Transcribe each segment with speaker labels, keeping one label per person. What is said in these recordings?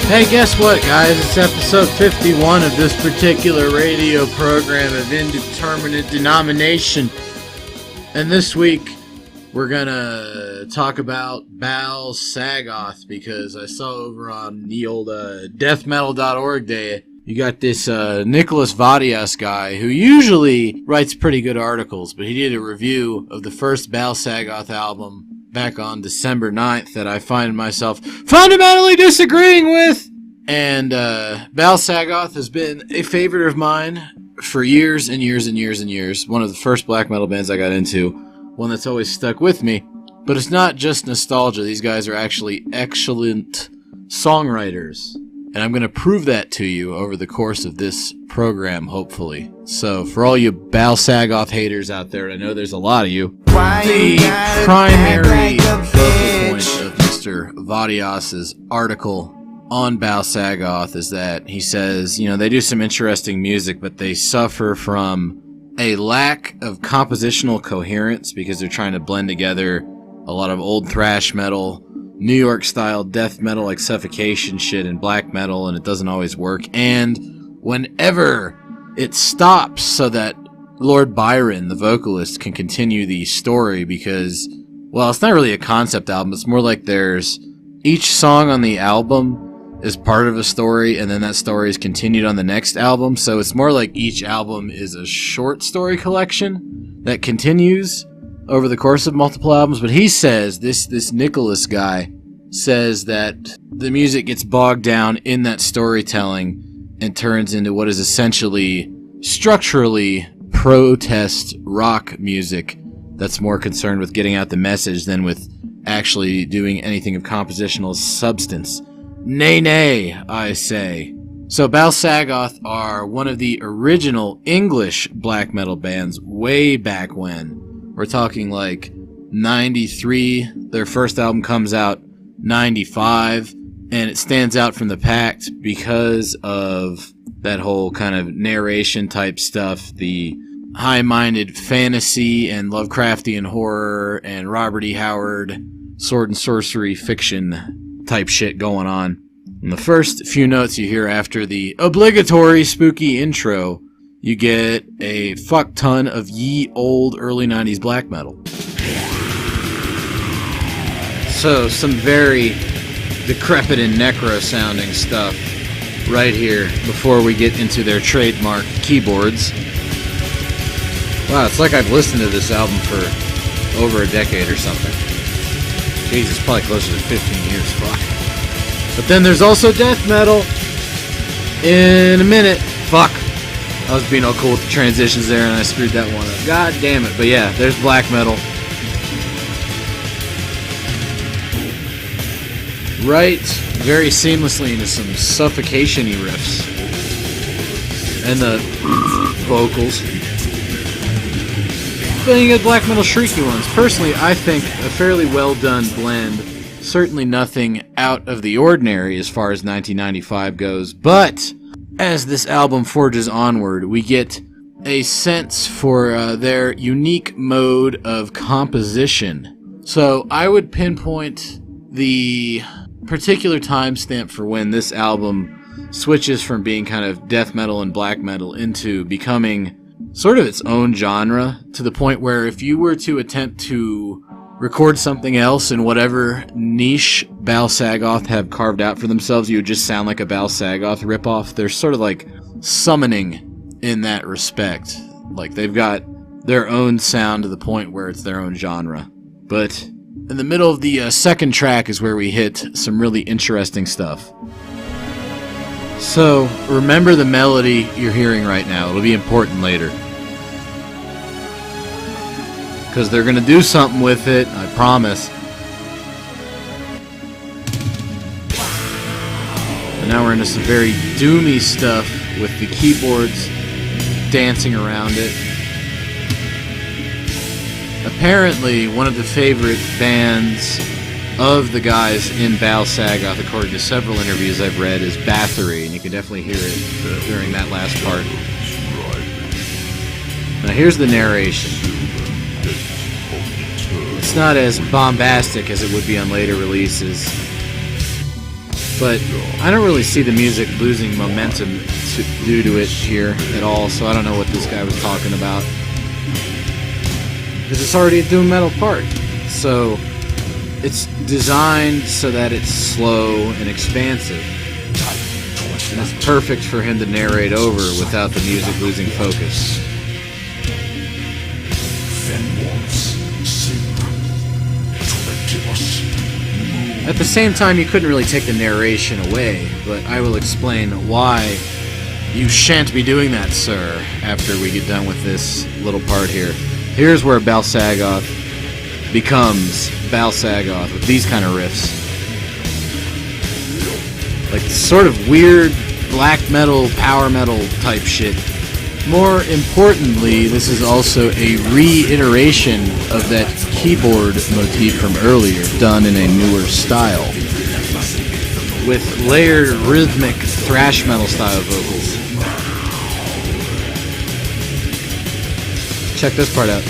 Speaker 1: Hey, guess what, guys? It's episode 51 of this particular radio program of indeterminate denomination. And this week, we're gonna talk about Bal-Sagoth, because I saw over on the old deathmetal.org day, you got this Nicholas Vadias guy who usually writes pretty good articles, but he did a review of the first Bal-Sagoth album back on December 9th that I find myself fundamentally disagreeing with. And Bal-Sagoth has been a favorite of mine for years and years and years and years. One of the first black metal bands I got into, one that's always stuck with me. But it's not just nostalgia. These guys are actually excellent songwriters. And I'm going to prove that to you over the course of this program, hopefully. So, for all you Bal-Sagoth haters out there, I know there's a lot of you, the primary focal point of Mr. Vadias' article on Bal-Sagoth is that he says, you know, they do some interesting music, but they suffer from a lack of compositional coherence because they're trying to blend together a lot of old thrash metal, New York style death metal like Suffocation shit, and black metal, and it doesn't always work. And whenever it stops so that Lord Byron, the vocalist, can continue the story, because, well, it's not really a concept album, it's more like there's each song on the album is part of a story, and then that story is continued on the next album. So it's more like each album is a short story collection that continues over the course of multiple albums. But he says, this Nicholas guy says that the music gets bogged down in that storytelling and turns into what is essentially structurally protest rock music that's more concerned with getting out the message than with actually doing anything of compositional substance. Nay, nay, I say. So Bal-Sagoth are one of the original English black metal bands way back when. We're talking like 93. Their first album comes out 95, and it stands out from the pack because of that whole kind of narration type stuff, the high-minded fantasy and Lovecraftian horror and Robert E. Howard sword and sorcery fiction type shit going on. And the first few notes you hear after the obligatory spooky intro, you get a fuck ton of ye old early 90s black metal. So some very decrepit and necro sounding stuff right here before we get into their trademark keyboards. Wow, it's like I've listened to this album for over a decade or something. Jesus, probably closer to 15 years, fuck. But then there's also death metal. In a minute. Fuck. I was being all cool with the transitions there and I screwed that one up. God damn it. But yeah, there's black metal. Right very seamlessly into some suffocation-y riffs. And the vocals. Then you get black metal shrieky ones. Personally, I think a fairly well done blend. Certainly nothing out of the ordinary as far as 1995 goes, but as this album forges onward, we get a sense for their unique mode of composition. So I would pinpoint the particular timestamp for when this album switches from being kind of death metal and black metal into becoming sort of its own genre, to the point where if you were to attempt to record something else in whatever niche Bal-Sagoth have carved out for themselves, you would just sound like a Bal-Sagoth ripoff. They're sort of like summoning in that respect. Like they've got their own sound to the point where it's their own genre. But in the middle of the second track is where we hit some really interesting stuff. So remember the melody you're hearing right now. It'll be important later, because they're going to do something with it, I promise. And now we're into some very doomy stuff with the keyboards dancing around it. Apparently, one of the favorite bands of the guys in Bal-Sagoth, according to several interviews I've read, is Bathory, and you can definitely hear it during that last part. Now here's the narration. It's not as bombastic as it would be on later releases. But I don't really see the music losing momentum due to it here at all, so I don't know what this guy was talking about. Because it's already a doom metal part. So it's designed so that it's slow and expansive. And it's perfect for him to narrate over without the music losing focus. At the same time, you couldn't really take the narration away, but I will explain why you shan't be doing that, sir, after we get done with this little part here. Here's where Bal-Sagoth becomes Bal-Sagoth with these kind of riffs. Like sort of weird black metal, power metal type shit. More importantly, this is also a reiteration of that keyboard motif from earlier, done in a newer style, with layered rhythmic thrash metal style vocals. Check this part out.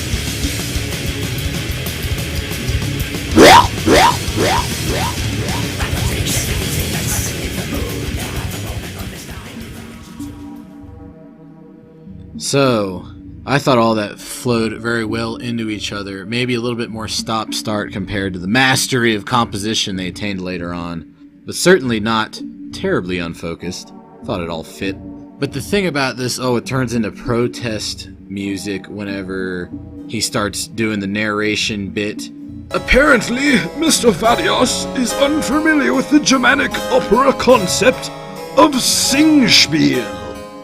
Speaker 1: So, I thought all that flowed very well into each other, maybe a little bit more stop-start compared to the mastery of composition they attained later on, but certainly not terribly unfocused. Thought it all fit. But the thing about this, it turns into protest music whenever he starts doing the narration bit.
Speaker 2: Apparently, Mr. Vadios is unfamiliar with the Germanic opera concept of Singspiel.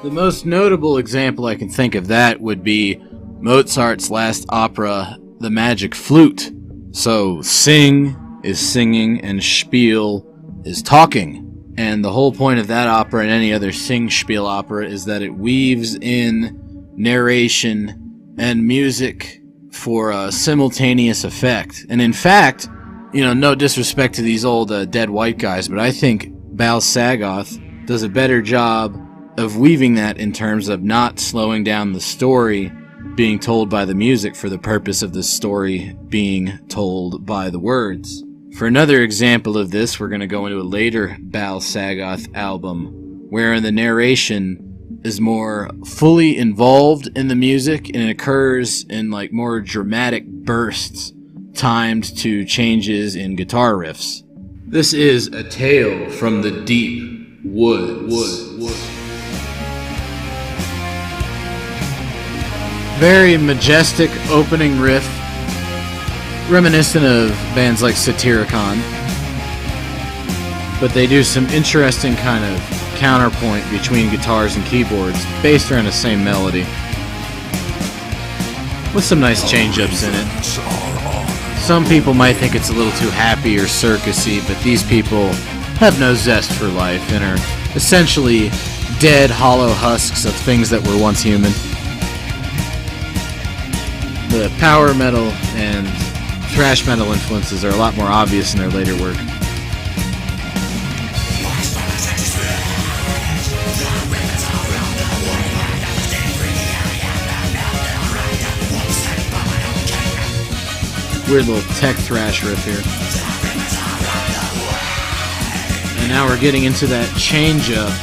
Speaker 1: The most notable example I can think of that would be Mozart's last opera, The Magic Flute. So, sing is singing and spiel is talking. And the whole point of that opera and any other Singspiel opera is that it weaves in narration and music for a simultaneous effect. And in fact, no disrespect to these old dead white guys, but I think Bal-Sagoth does a better job of weaving that in terms of not slowing down the story being told by the music for the purpose of the story being told by the words. For another example of this, we're going to go into a later Bal-Sagoth album, wherein the narration is more fully involved in the music and it occurs in more dramatic bursts timed to changes in guitar riffs. This is A Tale from the Deep Woods. Very majestic opening riff, reminiscent of bands like Satyricon, but they do some interesting kind of counterpoint between guitars and keyboards based around the same melody, with some nice change-ups in it. Some people might think it's a little too happy or circusy, but these people have no zest for life and are essentially dead, hollow husks of things that were once human. The power metal and thrash metal influences are a lot more obvious in their later work. Weird little tech thrash riff here. And now we're getting into that change-up.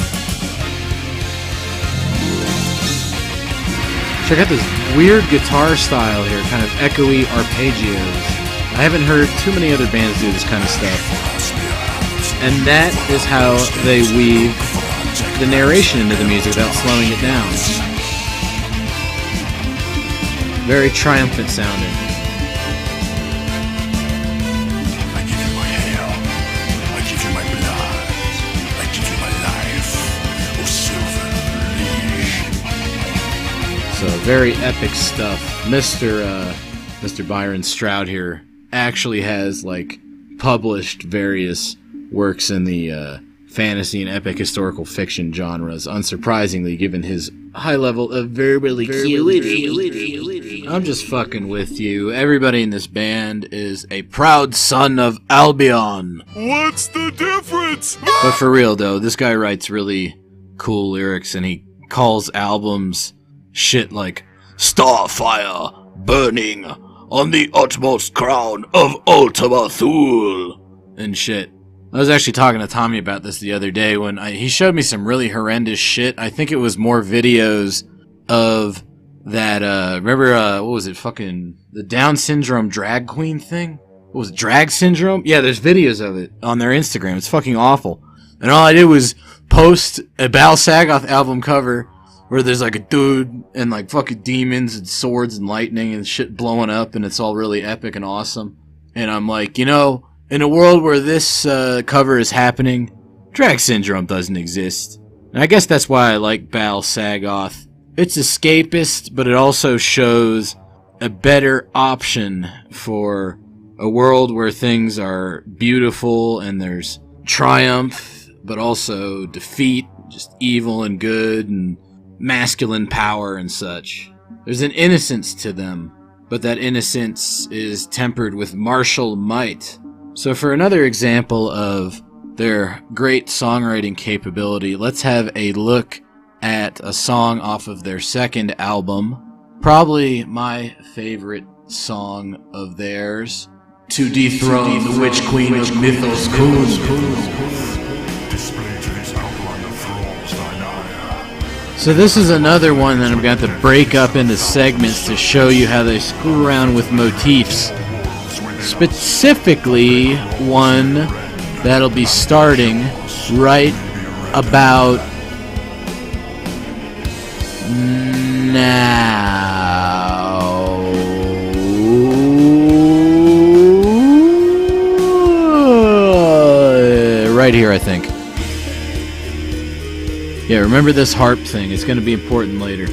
Speaker 1: Check out this weird guitar style here, kind of echoey arpeggios. I haven't heard too many other bands do this kind of stuff. And that is how they weave the narration into the music without slowing it down. Very triumphant sounding.
Speaker 2: I give you my hair, I give you my blood, I give you my life, oh silver leash.
Speaker 1: So very epic stuff. Mr. Byron Stroud here actually has published various works in the fantasy and epic historical fiction genres, unsurprisingly given his high level of versatility. I'm just fucking with you. Everybody in this band is a proud son of Albion.
Speaker 2: What's the difference?
Speaker 1: But for real though, this guy writes really cool lyrics and he calls albums shit like Starfire burning on the utmost crown of Ultima Thule and shit. I was actually talking to Tommy about this the other day when he showed me some really horrendous shit. I think it was more videos of that, remember, what was it, fucking, the Down syndrome drag queen thing? What was it, drag syndrome? Yeah, there's videos of it on their Instagram. It's fucking awful. And all I did was post a Bal-Sagoth album cover where there's like a dude and like fucking demons and swords and lightning and shit blowing up, and it's all really epic and awesome. And I'm like, you know, in a world where this cover is happening, drag syndrome doesn't exist. And I guess that's why I like Bal-Sagoth. It's escapist, but it also shows a better option for a world where things are beautiful and there's triumph, but also defeat, just evil and good and masculine power and such. There's an innocence to them, but that innocence is tempered with martial might. So for another example of their great songwriting capability, let's have a look at a song off of their second album. Probably my favorite song of theirs, To Dethrone the Witch Queen of Mythos Kun. So this is another one that I'm going to have to break up into segments to show you how they screw around with motifs. Specifically, one that'll be starting right about now. Right here, I think. Yeah, remember this harp thing. It's going to be important later.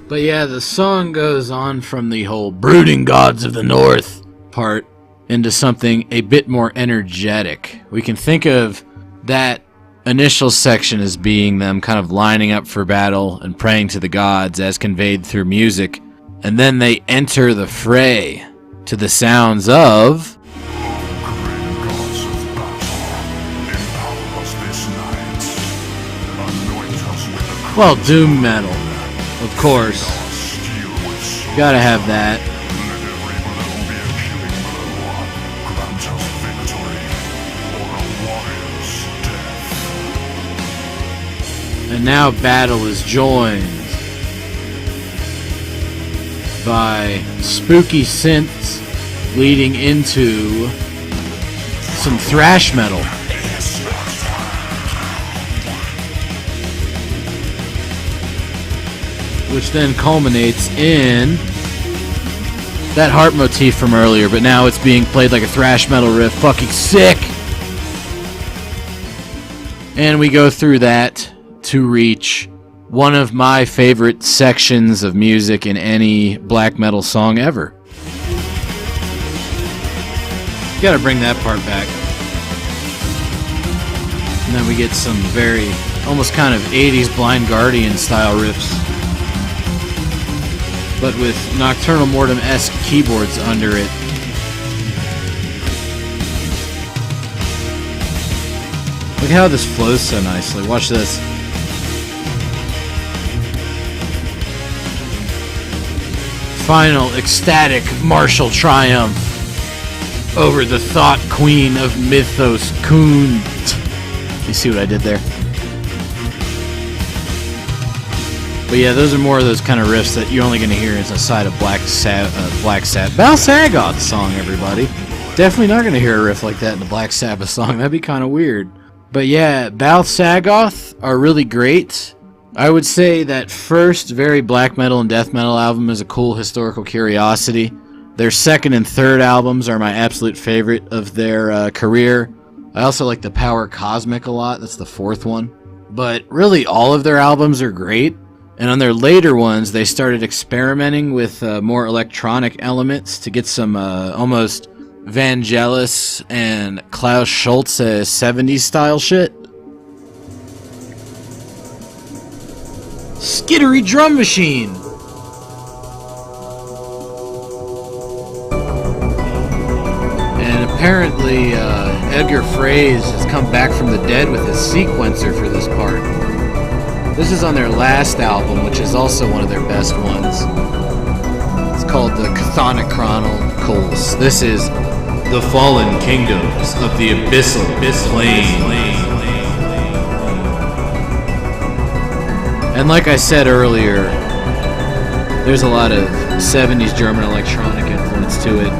Speaker 1: But yeah, the song goes on from the whole brooding gods of the north part into something a bit more energetic. We can think of that initial section as being them kind of lining up for battle and praying to the gods as conveyed through music. And then they enter the fray to the sounds of... well, doom metal. Of course. Gotta have that. And now battle is joined by spooky synths leading into some thrash metal. Which then culminates in that harp motif from earlier, but now it's being played like a thrash metal riff. Fucking sick! And we go through that to reach one of my favorite sections of music in any black metal song ever. You gotta bring that part back. And then we get some very, almost kind of 80s Blind Guardian style riffs, but with Nocturnal Mortem-esque keyboards under it. Look how this flows so nicely. Watch this. Final ecstatic martial triumph over the thought queen of Mythos Kun. You see what I did there? But yeah, those are more of those kind of riffs that you're only going to hear inside of Black Sabbath. Bal-Sagoth song, everybody. Definitely not going to hear a riff like that in a Black Sabbath song. That'd be kind of weird. But yeah, Bal-Sagoth are really great. I would say that first very black metal and death metal album is a cool historical curiosity. Their second and third albums are my absolute favorite of their career. I also like the Power Cosmic a lot. That's the fourth one. But really, all of their albums are great. And on their later ones, they started experimenting with more electronic elements to get some almost Vangelis and Klaus Schulze 70s style shit. Skittery drum machine! And apparently, Edgar Froese has come back from the dead with his sequencer for this part. This is on their last album, which is also one of their best ones. It's called the Chthonic Chronicles. This is the fallen kingdoms of the abyssal plane. And like I said earlier, there's a lot of 70s German electronic influence to it.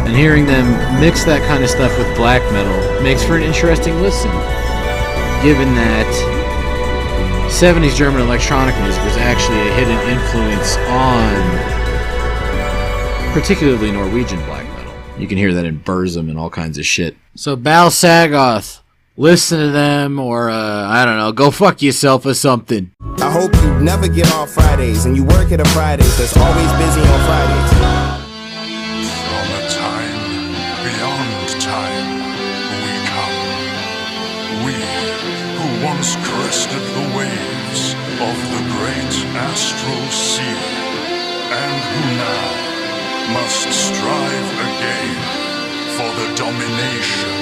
Speaker 1: And hearing them mix that kind of stuff with black metal makes for an interesting listen, given that 70s German electronic music was actually a hidden influence on particularly Norwegian black metal. You can hear that in Burzum and all kinds of shit. So Bal-Sagoth, listen to them, or I don't know, go fuck yourself or something.
Speaker 3: I hope you never get off Fridays and you work at a Fridays that's always busy on Fridays.
Speaker 4: From a time beyond time we come. We who once crested the waves of the great astral sea, and who now must strive again for the domination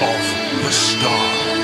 Speaker 4: of the stars.